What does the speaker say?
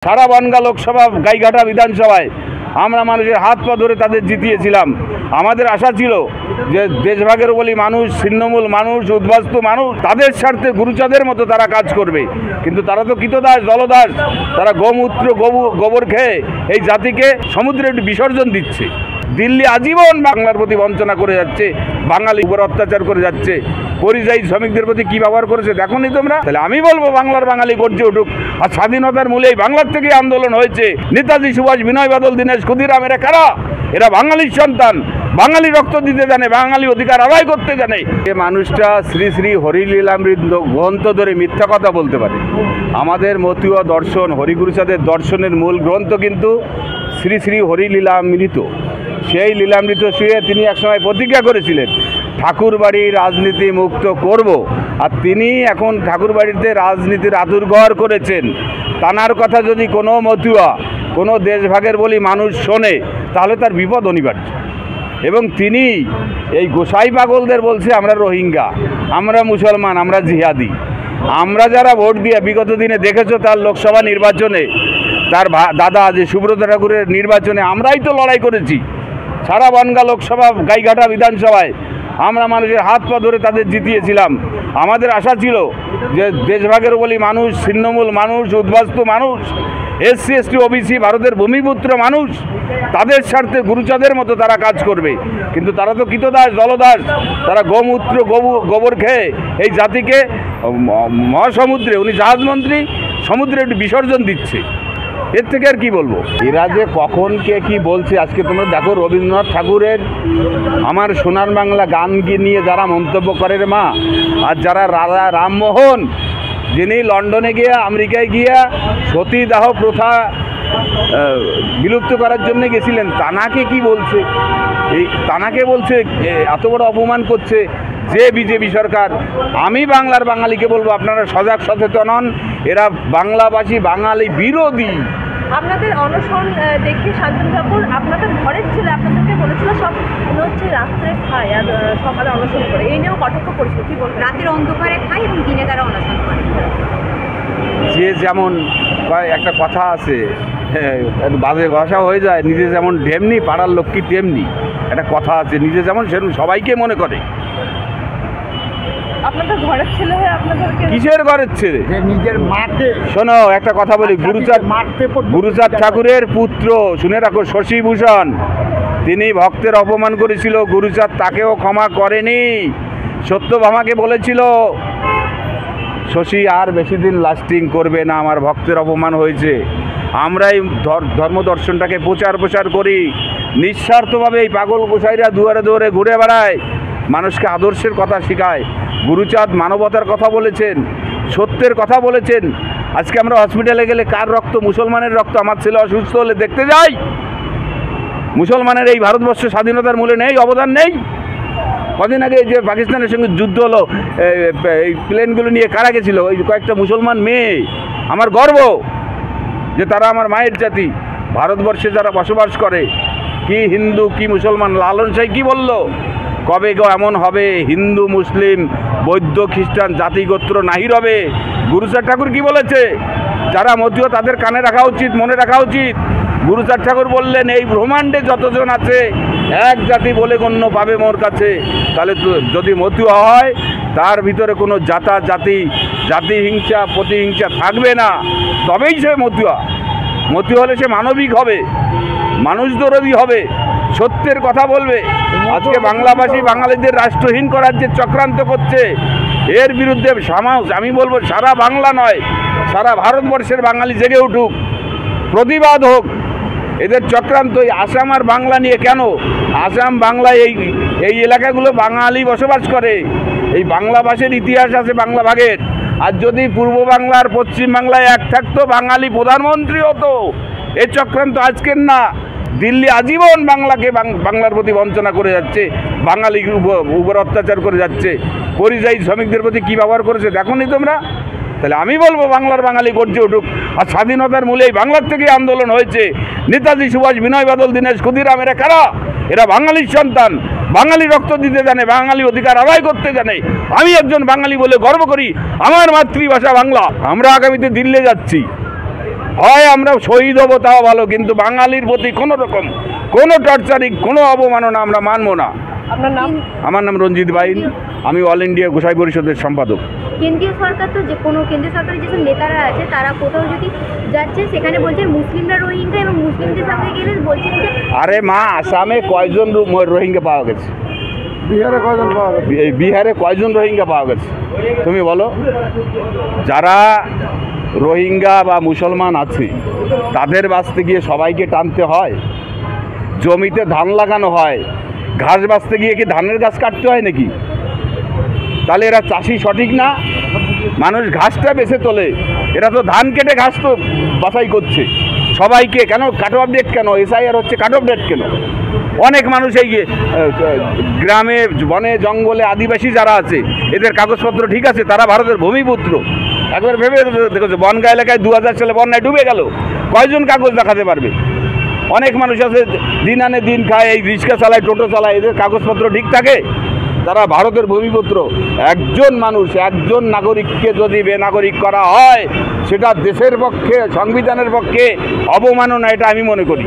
সারা বনগাঁ লোকসভা গাইঘাটা বিধানসভায় আমরা মানুষের হাত পা ধরে তাদের জিতিয়েছিলাম। আমাদের আশা ছিল যে দেশভাগের বলি মানুষ, ছিন্নমূল মানুষ, উদ্বাস্তু মানুষ, তাদের স্বার্থে গুরুচাঁদের মতো তারা কাজ করবে, কিন্তু তারা তো কৃতদাস, দলদাস। তারা গোমূত্র গোবর খেয়ে এই জাতিকে সমুদ্রে একটু বিসর্জন দিচ্ছে। দিল্লি আজীবন বাংলার প্রতি বঞ্চনা করে যাচ্ছে, বাঙালি উপর অত্যাচার করে যাচ্ছে, পরিযায়ী শ্রমিকদের প্রতি কী ব্যবহার করেছে দেখোনি তোমরা? তাহলে আমি বলবো বাংলার বাঙালি গর্জে উঠুক। আর স্বাধীনতার মূলেই বাংলার থেকেই আন্দোলন হয়েছে। নেতাজি সুভাষ, বিনয় বাদল, দীনেশ ক্ষুদিরাম, এরা কারা? এরা বাঙালির সন্তান, বাঙালি রক্ত দিতে জানে, বাঙালি অধিকার আদায় করতে জানে। যে মানুষটা শ্রী শ্রী হরিলীলামৃত গ্রন্থ ধরে মিথ্যা কথা বলতে পারে। আমাদের মতীয় দর্শন, হরিগুরুচাঁদের দর্শনের মূল গ্রন্থ কিন্তু শ্রী শ্রী হরিলীলামৃত। সেই লীলামৃত শুয়ে তিনি একসময় প্রতিজ্ঞা করেছিলেন ঠাকুরবাড়ি রাজনীতি মুক্ত করব, আর তিনি এখন ঠাকুরবাড়িতে রাজনীতির আতুরঘর করেছেন। তানার কথা যদি কোনো মতুয়া, কোনো দেশভাগের বলি মানুষ শোনে, তাহলে তার বিপদ অনিবার্য। এবং তিনি এই গোসাই পাগলদের বলছে আমরা রোহিঙ্গা, আমরা মুসলমান, আমরা জিহাদি। আমরা যারা ভোট দিয়ে বিগত দিনে দেখেছো, তার লোকসভা নির্বাচনে, তার দাদা যে সুব্রত ঠাকুরের নির্বাচনে আমরাই তো লড়াই করেছি। সারা বনগাঁ লোকসভা গাইঘাটা বিধানসভায় আমরা মানুষের হাত পা ধরে তাদের জিতিয়েছিলাম। আমাদের আশা ছিল যে দেশভাগের বলি মানুষ, ছিন্নমূল মানুষ, উদ্বাস্তু মানুষ, এসসি এসটি ওবিসি, ভারতের ভূমিপুত্র মানুষ, তাদের স্বার্থে গুরুচাঁদের মতো তারা কাজ করবে, কিন্তু তারা তো কৃতদাস, দলদাস। তারা গোমূত্র গোবর খেয়ে এই জাতিকে মহাসমুদ্রে, উনি জাহাজমন্ত্রী, সমুদ্রে একটু বিসর্জন দিচ্ছে। এর থেকে আর কি বলবো? এরা যে কখন কে কি বলছে, আজকে তোমরা দেখো রবীন্দ্রনাথ ঠাকুরের আমার সোনার বাংলা গান নিয়ে যারা মন্তব্য করে রে মা, আর যারা রাজা রামমোহন, যিনি লন্ডনে গিয়া, আমেরিকায় গিয়া সতীদাহ প্রথা বিলুপ্ত করার জন্য গেছিলেন, তানাকে কি বলছে? এই তানাকে বলছে এত বড় অপমান করছে যে বিজেপি সরকার। আমি বাংলার বাঙালিকে বলবো আপনারা সজাগ সচেতন হন, এরা বাংলাভাষী, বাঙালি বিরোধী। আপনাদের অনশন দেখে শান্তনু ঠাকুর আপনাদের ঘরের ছেলে আপনাদেরকে বলেছিল সব হচ্ছে রাত্রে খায় আর সকালে অনশন করে, এই নিয়েও কটাক্ষ করেছিল। কি বলবো? রাতের অন্ধকারে খায় এবং দিনে তারা অনশন করে। যে যেমন একটা কথা আছে, বাজে ভাষা হয়ে যায়, নিজে যেমন ঢেমনি পাড়ার লোক কি তেমনি, একটা কথা আছে, নিজে যেমন সেরকম সবাইকে মনে করে। আপনাদের ঘরের ছেলে হয়ে আপনাদেরকে কিসের ঘরের ছেলে? নিজের মাকে। শোনো একটা কথা বলি, গুরুচাঁদ ঠাকুরের পুত্র, শুনে রাখো, শশীভূষণ, তিনি ভক্তের অপমান করেছিল, গুরুচাঁদ তাকেও ক্ষমা করেনি। সত্যভামাকে বলেছিল শশী আর বেশি দিন লাস্টিং করবে না, আমার ভক্তের অপমান হয়েছে। আমরা এই ধর্ম দর্শনটাকে প্রচার করি নিঃস্বার্থভাবে। এই পাগল গোসাইরা দুয়ারে দুয়ারে ঘুরে বেড়ায়, মানুষকে আদর্শের কথা শেখায়। গুরুচাঁদ মানবতার কথা বলেছেন, সত্যের কথা বলেছেন। আজকে আমরা হসপিটালে গেলে কার রক্ত? মুসলমানের রক্ত। আমার ছেলে অসুস্থ হলে দেখতে যাই। মুসলমানের এই ভারতবর্ষ স্বাধীনতার মূলে নেই, অবদান নেই। কদিন আগে যে পাকিস্তানের সঙ্গে যুদ্ধ হলো, এই প্লেনগুলো নিয়ে কারা গেছিল? ওই কয়েকটা মুসলমান মেয়ে। আমার গর্ব যে তারা আমার মায়ের জাতি। ভারতবর্ষে যারা বসবাস করে, কি হিন্দু কি মুসলমান, লালন সাই কি বলল? কবে গো এমন হবে, হিন্দু মুসলিম বৌদ্ধ খ্রিস্টান জাতিগোত্র নাহি রবে। গুরুচাঁদ ঠাকুর কি বলেছে? যারা মতীয় তাদের কানে রাখা উচিত, মনে রাখা উচিত। গুরুচাঁদ ঠাকুর বললেন এই ব্রহ্মাণ্ডে যতজন আছে এক জাতি বলে গণ্য পাবে মোর কাছে। তাহলে যদি মতীয় হয়, তার ভিতরে কোনো জাতি হিংসা প্রতিহিংসা থাকবে না, তবেই সে মতীয়। মতীয় হলে সে মানবিক হবে, মানুষ দরদী হবে, সত্যের কথা বলবে। আজকে বাংলাভাষী বাঙালিদের রাষ্ট্রহীন করার যে চক্রান্ত করছে, এর বিরুদ্ধে আমি বলবো সারা বাংলা নয়, সারা ভারতবর্ষের বাঙালি জেগে উঠুক, প্রতিবাদ হোক। এদের চক্রান্ত এই আসাম আর বাংলা নিয়ে কেন? আসাম বাংলায় এই এলাকাগুলো বাঙালি বসবাস করে। এই বাংলা ভাষার ইতিহাস আছে বাংলা ভাগের। আর যদি পূর্ব বাংলার পশ্চিম বাংলায় এক থাকতো, বাঙালি প্রধানমন্ত্রী হতো। এই চক্রান্ত আজকের না। দিল্লি আজীবন বাংলার প্রতি বঞ্চনা করে যাচ্ছে, বাঙালির উপর অত্যাচার করে যাচ্ছে, পরিযায়ী শ্রমিকদের প্রতি কী ব্যবহার করেছে দেখোনি তোমরা? তাহলে আমি বলবো বাংলার বাঙালি গর্জে উঠুক। আর স্বাধীনতার মূলেই বাংলার থেকেই আন্দোলন হয়েছে। নেতাজি সুভাষ, বিনয় বাদল, দীনেশ ক্ষুদিরাম, এরা কারা? এরা বাঙালির সন্তান, বাঙালি রক্ত দিতে জানে, বাঙালি অধিকার আদায় করতে জানে। আমি একজন বাঙালি বলে গর্ব করি, আমার মাতৃভাষা বাংলা। আমরা আগামীতে দিল্লি যাচ্ছি। হয় আমরা শহীদ হবো তাও ভালো, কিন্তু বাঙালির প্রতি কোনো রকম কোনো টর্চারিং কোনো অবমাননা আমরা মানবো না। আপনার নাম? আমার নাম রঞ্জিত বাইন, আমি অল ইন্ডিয়া গোসাই পরিষদের সম্পাদক। কেন্দ্রীয় সরকার তো যে কোনো কেন্দ্রীয় সরকারের যেসব নেতারা আছে তারা কোথাও যদি যাচ্ছে সেখানে বলছেন মুসলিমরা রোহিঙ্গা, এবং মুসলিমদের সঙ্গে গেলে বলছেন যে আরে মা, আসামে কয়জন রোহিঙ্গা পাওয়া গেছে? বিহারে কয়জন রোহিঙ্গা পাওয়া গেছে তুমি বলো? যারা রোহিঙ্গা বা মুসলমান আছে তাদের বাঁচতে গিয়ে সবাইকে টানতে হয়? জমিতে ধান লাগানো হয়, ঘাস বাঁচতে গিয়ে কি ধানের গাছ কাটতে হয় নাকি? তাহলে এরা চাষি সঠিক না? মানুষ ঘাসটা বেছে তোলে, এরা তো ধান কেটে ঘাস তো বাছাই করছে সবাইকে। কেন কাট অফ ডেট? কেন SIR হচ্ছে কাট অফ ডেট কেন? অনেক মানুষ এই গ্রামে বনে জঙ্গলে আদিবাসী যারা আছে এদের কাগজপত্র ঠিক আছে, তারা ভারতের ভূমিপুত্র। একবার ভেবে দেখেছো বনগাঁ এলাকায় 2000 সালে বন্যায় ডুবে গেল, কয়জন কাগজ দেখাতে পারবে? অনেক মানুষ আছে দিন আনে দিন খায়, এই রিক্সা চালায়, টোটো চালায়, এদের কাগজপত্র ঠিক থাকে? তারা ভারতের ভূমিপুত্র। একজন মানুষ, একজন নাগরিককে যদি বেনাগরিক করা হয় সেটা দেশের পক্ষে, সংবিধানের পক্ষে অবমাননা, এটা আমি মনে করি।